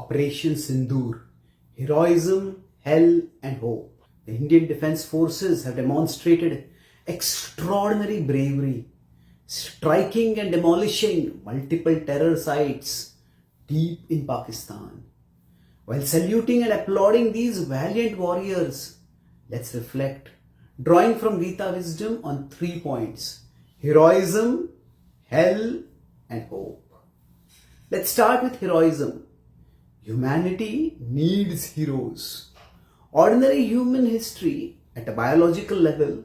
Operation Sindoor, Heroism, Hell and Hope. The Indian Defence Forces have demonstrated extraordinary bravery, striking and demolishing multiple terror sites deep in Pakistan. While saluting and applauding these valiant warriors, let's reflect, drawing from Gita wisdom on 3 points: heroism, hell and hope. Let's start with heroism. Humanity needs heroes. Ordinary human history at a biological level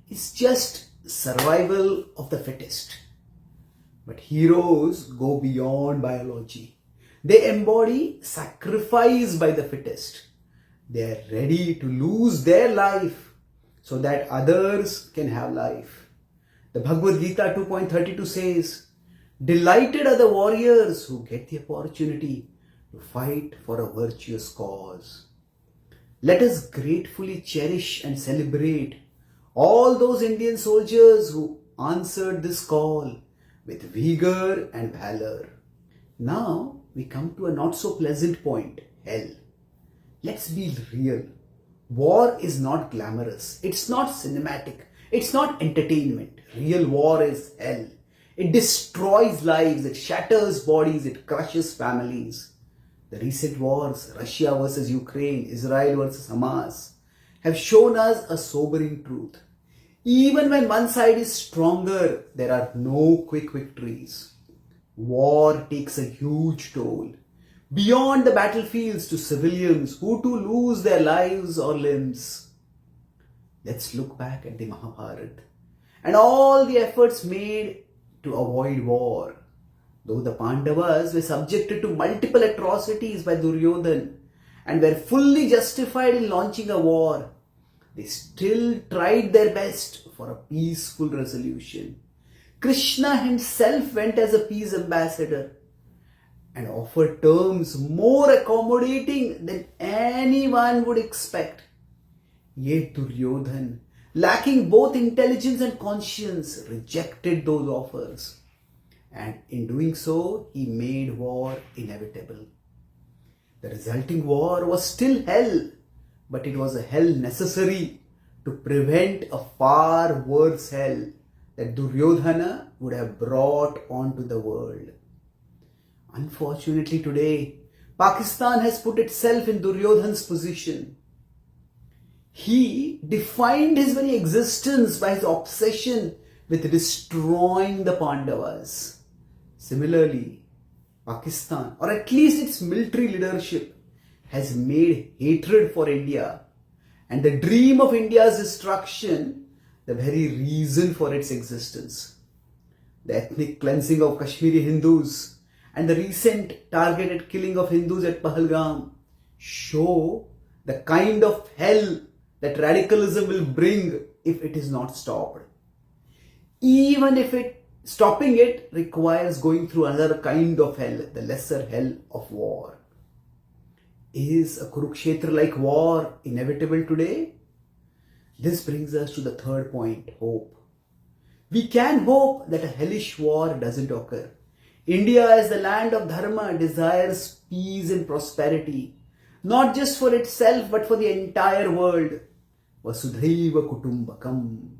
is just survival of the fittest. But heroes go beyond biology. They embody sacrifice by the fittest. They are ready to lose their life so that others can have life. The Bhagavad Gita 2.32 says, "Delighted are the warriors who get the opportunity to fight for a virtuous cause." Let us gratefully cherish and celebrate all those Indian soldiers who answered this call with vigor and valor. Now we come to a not so pleasant point: hell. Let's be real. War is not glamorous. It's not cinematic. It's not entertainment. Real war is hell. It destroys lives. It shatters bodies. It crushes families. The recent wars, Russia versus Ukraine, Israel versus Hamas, have shown us a sobering truth. Even when one side is stronger, there are no quick victories. War takes a huge toll, beyond the battlefields, to civilians who too lose their lives or limbs. Let's look back at the Mahabharata and all the efforts made to avoid war. Though the Pandavas were subjected to multiple atrocities by Duryodhana and were fully justified in launching a war, they still tried their best for a peaceful resolution. Krishna himself went as a peace ambassador and offered terms more accommodating than anyone would expect. Yet Duryodhana, lacking both intelligence and conscience, rejected those offers. And in doing so, he made war inevitable. The resulting war was still hell, but it was a hell necessary to prevent a far worse hell that Duryodhana would have brought onto the world. Unfortunately today, Pakistan has put itself in Duryodhana's position. He defined his very existence by his obsession with destroying the Pandavas. Similarly, Pakistan, or at least its military leadership, has made hatred for India and the dream of India's destruction the very reason for its existence. The ethnic cleansing of Kashmiri Hindus and the recent targeted killing of Hindus at Pahalgam show the kind of hell that radicalism will bring if it is not stopped. Even if stopping it requires going through another kind of hell, the lesser hell of war. Is a Kurukshetra-like war inevitable today? This brings us to the third point: hope. We can hope that a hellish war doesn't occur. India, as the land of Dharma, desires peace and prosperity, not just for itself but for the entire world. Vasudhaiva Kutumbakam.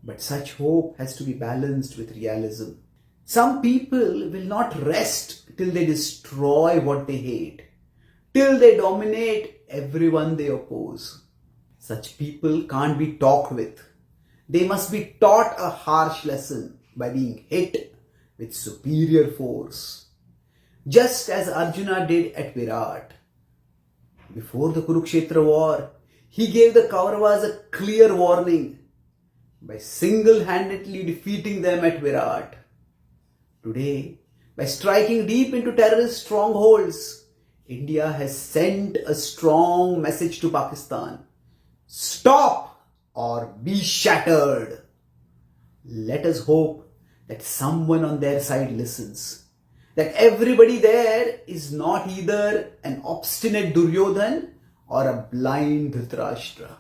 But such hope has to be balanced with realism. Some people will not rest till they destroy what they hate, till they dominate everyone they oppose. Such people can't be talked with. They must be taught a harsh lesson by being hit with superior force, just as Arjuna did at Virat. Before the Kurukshetra war, he gave the Kauravas a clear warning by single-handedly defeating them at Virat. Today, by striking deep into terrorist strongholds, India has sent a strong message to Pakistan: stop or be shattered. Let us hope that someone on their side listens, that everybody there is not either an obstinate Duryodhana or a blind Dhritarashtra.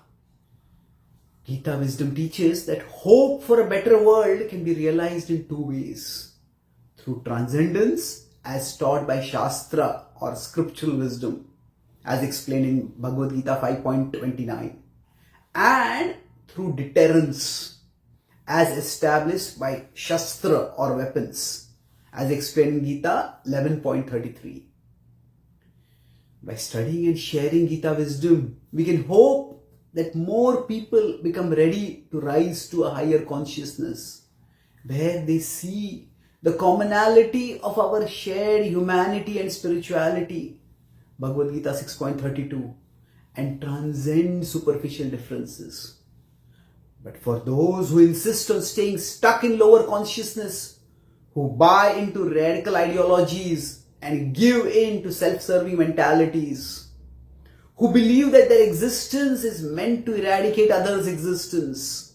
Gita wisdom teaches that hope for a better world can be realized in 2 ways: through transcendence, as taught by Shastra or scriptural wisdom, as explained in Bhagavad Gita 5.29, and through deterrence, as established by Shastra or weapons, as explained in Gita 11.33. By studying and sharing Gita wisdom, we can hope that more people become ready to rise to a higher consciousness, where they see the commonality of our shared humanity and spirituality, Bhagavad Gita 6.32, and transcend superficial differences. But for those who insist on staying stuck in lower consciousness, who buy into radical ideologies and give in to self-serving mentalities, who believe that their existence is meant to eradicate others' existence,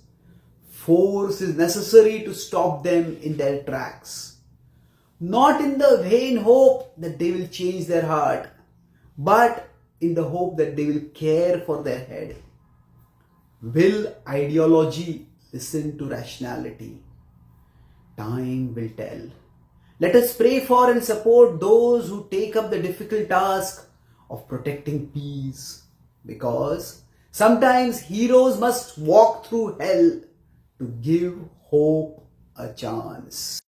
force is necessary to stop them in their tracks. Not in the vain hope that they will change their heart, but in the hope that they will care for their head. Will ideology listen to rationality? Time will tell. Let us pray for and support those who take up the difficult task of protecting peace, because sometimes heroes must walk through hell to give hope a chance.